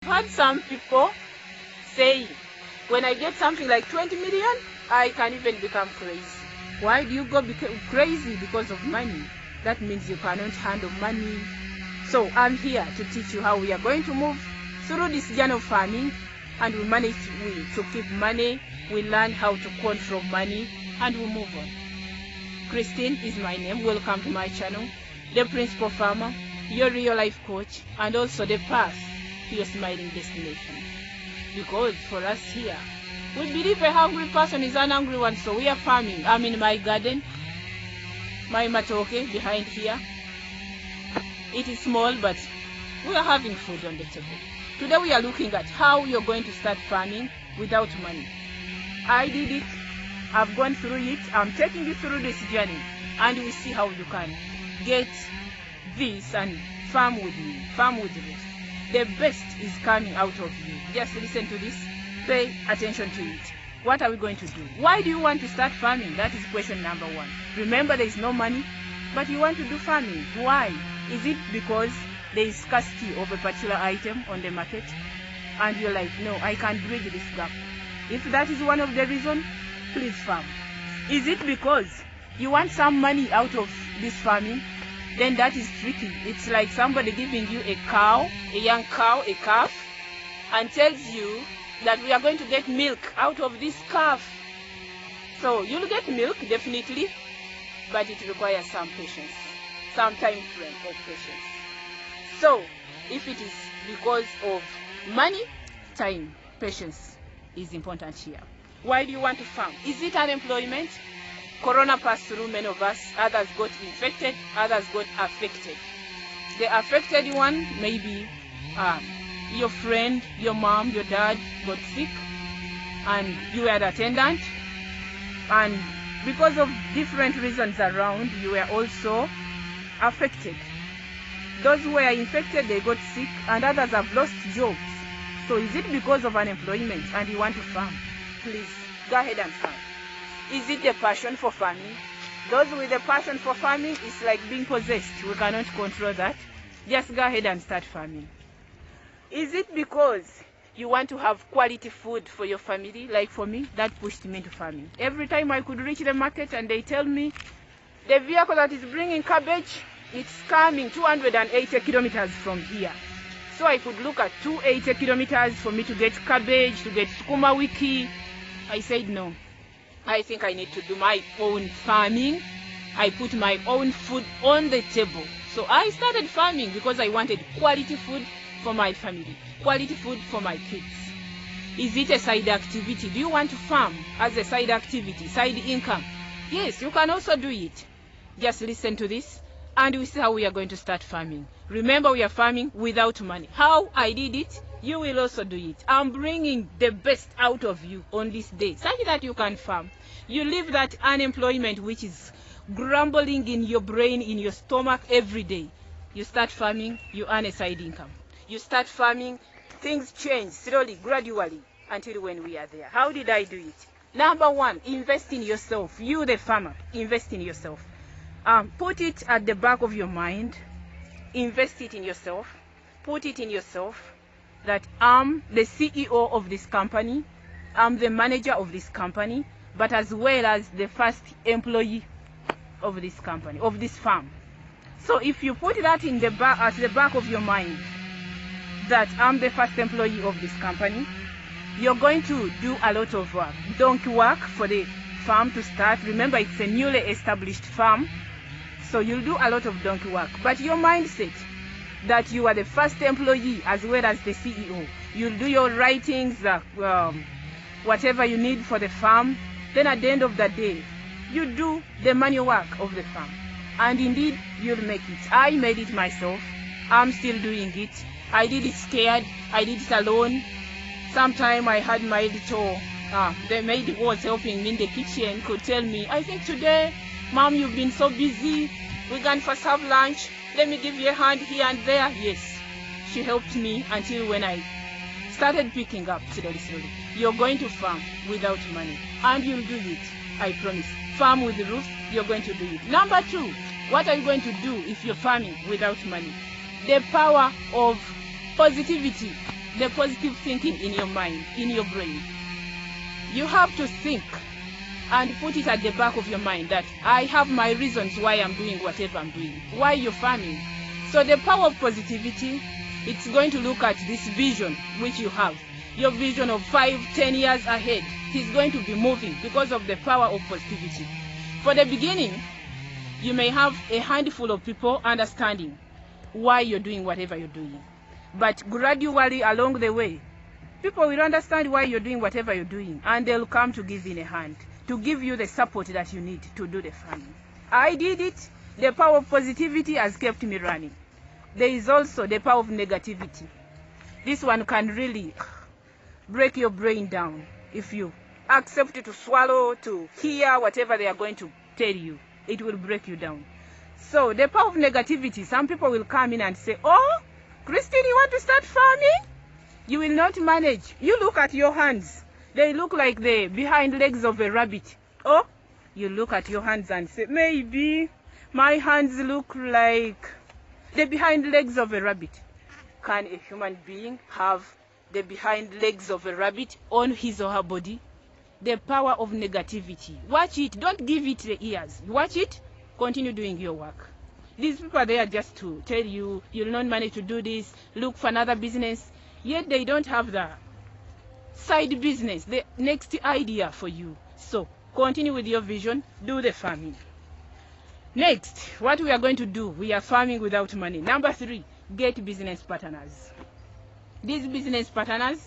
I've heard some people say, when I get something like 20 million, I can even become crazy. Why do you go crazy? Because of money. That means you cannot handle money. So I'm here to teach you how we are going to move through this journey of farming, and we manage to keep money, we learn how to control money, and we move on. Christine is my name. Welcome to my channel, the Principal Farmer, your real life coach, and also the path to your smiling destination. Because for us here, we believe a hungry person is an hungry one, so we are farming. I'm in my garden, my matoke behind here. It is small, but we are having food on the table. Today we are looking at how you're going to start farming without money. I did it. I've gone through it. I'm taking you through this journey, and we see how you can get this and farm with me, farm with Ruth. The best is coming out of you. Just listen to this. Pay attention to it. What are we going to do? Why do you want to start farming? That is question number one. Remember, there is no money, but you want to do farming. Why? Is it because there is scarcity of a particular item on the market, and you're like, no, I can't bridge this gap? If that is one of the reasons, please farm. Is it because you want some money out of this farming? Then that is tricky. It's like somebody giving you a cow, a young cow, a calf, and tells you that we are going to get milk out of this calf. So you'll get milk, definitely, but it requires some patience, some time frame of patience. So if it is because of money, time, patience is important here. Why do you want to farm? Is it unemployment? Corona passed through many of us. Others got infected, others got affected. The affected one, maybe your friend, your mom, your dad got sick, and you were the attendant, and because of different reasons around, you were also affected. Those who were infected, they got sick, and others have lost jobs. So is it because of unemployment and you want to farm? Please, go ahead and farm. Is it the passion for farming? Those with the passion for farming is like being possessed. We cannot control that. Just go ahead and start farming. Is it because you want to have quality food for your family? Like for me, that pushed me into farming. Every time I could reach the market and they tell me the vehicle that is bringing cabbage, it's coming 280 kilometers from here. So I could look at 280 kilometers for me to get cabbage, to get sukuma wiki. I said no. I think I need to do my own farming. I put my own food on the table. So I started farming because I wanted quality food for my family, quality food for my kids. Is it a side activity? Do you want to farm as a side activity, side income? Yes, you can also do it. Just listen to this, and we see how we are going to start farming. Remember, we are farming without money. How I did it, you will also do it. I'm bringing the best out of you on this day, such that you can farm. You leave that unemployment which is grumbling in your brain, in your stomach every day. You start farming, you earn a side income. You start farming, things change slowly, gradually, until when we are there. How did I do it? Number one, invest in yourself. You, the farmer, invest in yourself. Put it at the back of your mind. Invest it in yourself. Put it in yourself that I'm the CEO of this company. I'm the manager of this company, but as well as the first employee of this company, of this farm. So if you put that in the back, at the back of your mind, that I'm the first employee of this company, you're going to do a lot of donkey work for the farm to start. Remember, it's a newly established farm, so you'll do a lot of donkey work. But your mindset that you are the first employee as well as the CEO, you'll do your writings, whatever you need for the farm. Then at the end of the day, you do the manual work of the farm, and indeed you'll make it. I made it myself. I'm still doing it. I did it scared. I did it alone. Sometime I had my little, the maid who was helping me in the kitchen could tell me, I think today, Mom, you've been so busy. We can first have lunch. Let me give you a hand here and there. Yes, she helped me until when I started picking up slowly. You're going to farm without money, and you'll do it. I promise. Farm with Ruth, you're going to do it. Number two, what are you going to do if you're farming without money? The power of positivity. the positive thinking in your mind, in your brain. You have to think and put it at the back of your mind that I have my reasons why I'm doing whatever I'm doing, why you're farming. So the power of positivity, it's going to look at this vision which you have, your vision of 5-10 years ahead. It's going to be moving because of the power of positivity. For the beginning, you may have a handful of people understanding why you're doing whatever you're doing. But gradually along the way, people will understand why you're doing whatever you're doing, and they'll come to give in a hand, to give you the support that you need to do the farming. I did it. The power of positivity has kept me running. There is also the power of negativity. This one can really break your brain down if you accept to swallow, to hear whatever they are going to tell you. It will break you down. So the power of negativity, some people will come in and say, oh, Christine, you want to start farming? You will not manage. You look at your hands. They look like the behind legs of a rabbit. Oh, you look at your hands and say, maybe my hands look like the behind legs of a rabbit. Can a human being have the behind legs of a rabbit on his or her body? The power of negativity. Watch it. Don't give it the ears. Watch it. Continue doing your work. These people are there just to tell you, you'll not manage to do this, look for another business. Yet they don't have the side business, the next idea for you. So continue with your vision, do the farming. Next, what we are going to do, we are farming without money. Number 3, get business partners. These business partners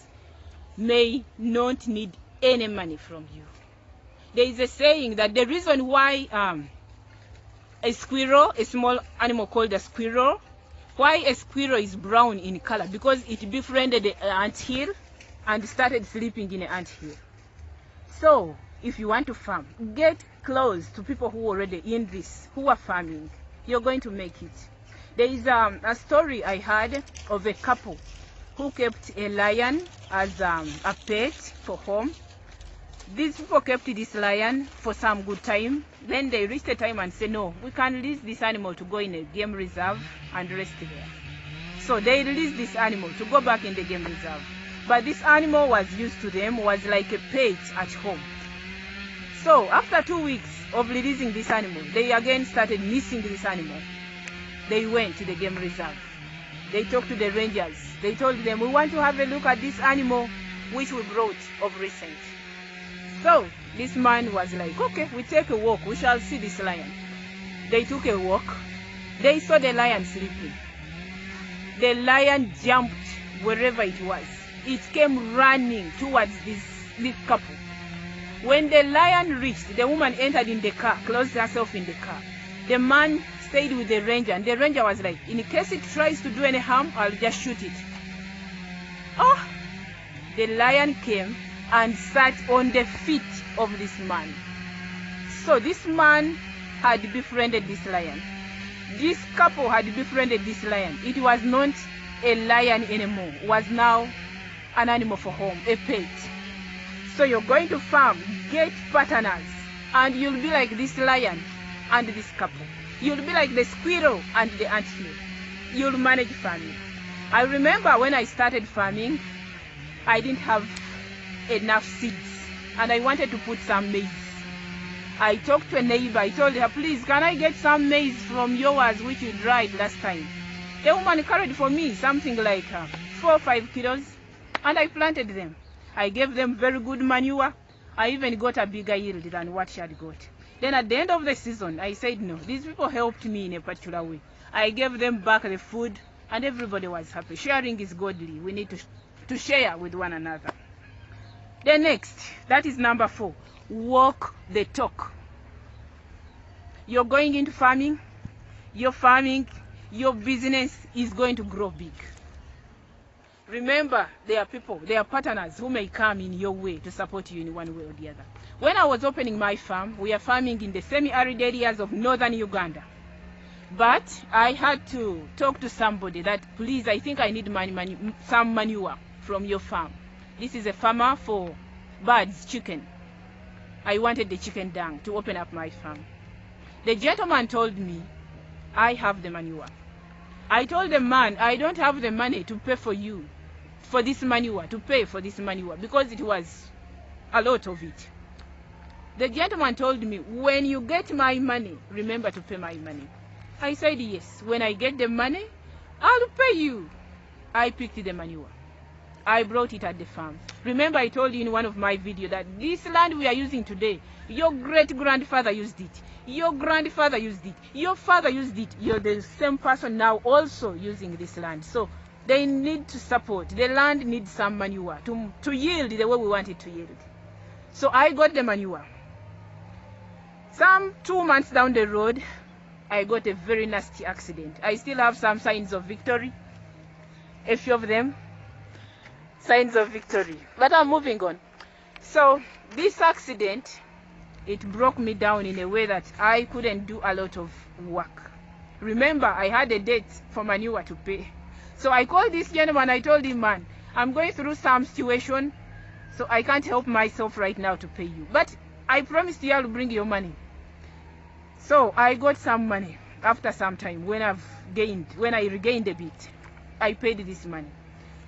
may not need any money from you. There is a saying that the reason why a squirrel, a small animal called a squirrel, why a squirrel is brown in color, because it befriended the anthill and started sleeping in an anthill. So if you want to farm, get close to people who are already in this, who are farming. You're going to make it. There is a story I heard of a couple who kept a lion as a pet for home. These people kept this lion for some good time. Then they reached a time and said, no, we can release this animal to go in a game reserve and rest there. So they released this animal to go back in the game reserve. But this animal was used to them, was like a pet at home. So after 2 weeks of releasing this animal, they again started missing this animal. They went to the game reserve. They talked to the rangers. They told them, we want to have a look at this animal which we brought of recent. So this man was like, okay, we take a walk, we shall see this lion. They took a walk. They saw the lion sleeping. The lion jumped wherever it was. It came running towards this couple. When the lion reached, the woman entered in the car, closed herself in the car. The man stayed with the ranger, and the ranger was like, in case it tries to do any harm, I'll just shoot it. Oh, the lion came and sat on the feet of this man. So this man had befriended this lion. This couple had befriended this lion. It was not a lion anymore. It was now an animal for home, a pet. So you're going to farm, get partners, and you'll be like this lion and this couple. You'll be like the squirrel and the anthill. You'll manage farming. I remember when I started farming, I didn't have enough seeds and I wanted to put some maize. I talked to a neighbor. I told her, please, can I get some maize from yours which you dried last time? The woman carried for me something like 4 or 5 kilos, and I planted them. I gave them very good manure. I even got a bigger yield than what she had got. Then at the end of the season, I said, no, these people helped me in a particular way. I gave them back the food and everybody was happy. Sharing is godly. We need to share with one another. The next, that is number 4, walk the talk. You're going into farming, your business is going to grow big. Remember, there are people, there are partners who may come in your way to support you in one way or the other. When I was opening my farm, we are farming in the semi-arid areas of northern Uganda. But I had to talk to somebody that, please, I think I need some manure from your farm. This is a farmer for birds, chicken. I wanted the chicken dung to open up my farm. The gentleman told me, I have the manure. I told the man, I don't have the money to pay for you for this manure, to pay for this manure, because it was a lot of it. The gentleman told me, when you get my money, remember to pay my money. I said, yes, when I get the money, I'll pay you. I picked the manure. I brought it at the farm. Remember, I told you in one of my videos that this land we are using today, your great-grandfather used it. Your grandfather used it. Your father used it. You're the same person now also using this land. So they need to support. The land needs some manure to yield the way we want it to yield. So I got the manure. Some 2 months down the road, I got a very nasty accident. I still have some signs of victory. A few of them. Signs of victory. But I'm moving on. So this accident, it broke me down in a way that I couldn't do a lot of work. Remember, I had a date for manure to pay. So I called this gentleman. I told him, man, I'm going through some situation, so I can't help myself right now to pay you. But I promised you I'll bring your money. So I got some money after some time. When I regained a bit, I paid this money.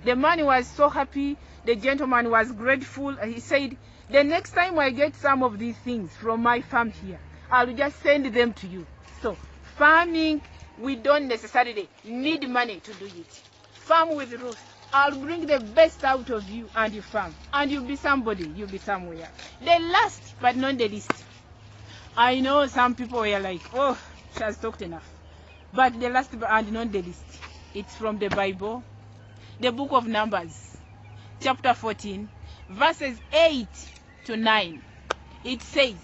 The man was so happy. The gentleman was grateful. He said, the next time I get some of these things from my farm here, I'll just send them to you. So farming, we don't necessarily need money to do it. Farm with Ruth. I'll bring the best out of you and your farm. And you'll be somebody. You'll be somewhere. The last but not the least. I know some people were like, oh, she has talked enough. But the last and not the least. It's from the Bible. The book of Numbers, chapter 14, verses 8 to 9. It says,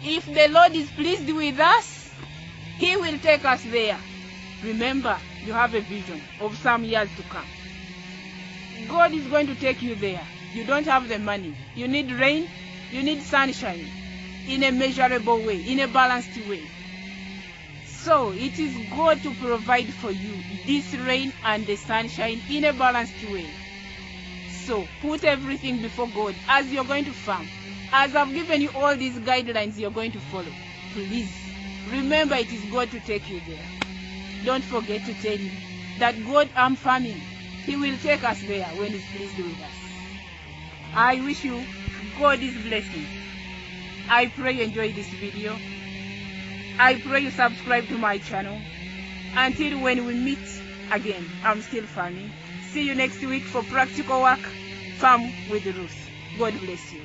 if the Lord is pleased with us, he will take us there. Remember, you have a vision of some years to come. God is going to take you there. You don't have the money. You need rain. You need sunshine in a measurable way, in a balanced way. So it is God to provide for you this rain and the sunshine in a balanced way. So put everything before God as you're going to farm. As I've given you all these guidelines you're going to follow. Please remember, it is God to take you there. Don't forget to tell him that God, I'm farming. He will take us there when he's pleased with us. I wish you God's blessing. I pray you enjoy this video. I pray you subscribe to my channel. Until when we meet again, I'm still farming. See you next week for practical work. Farm with Ruth. God bless you.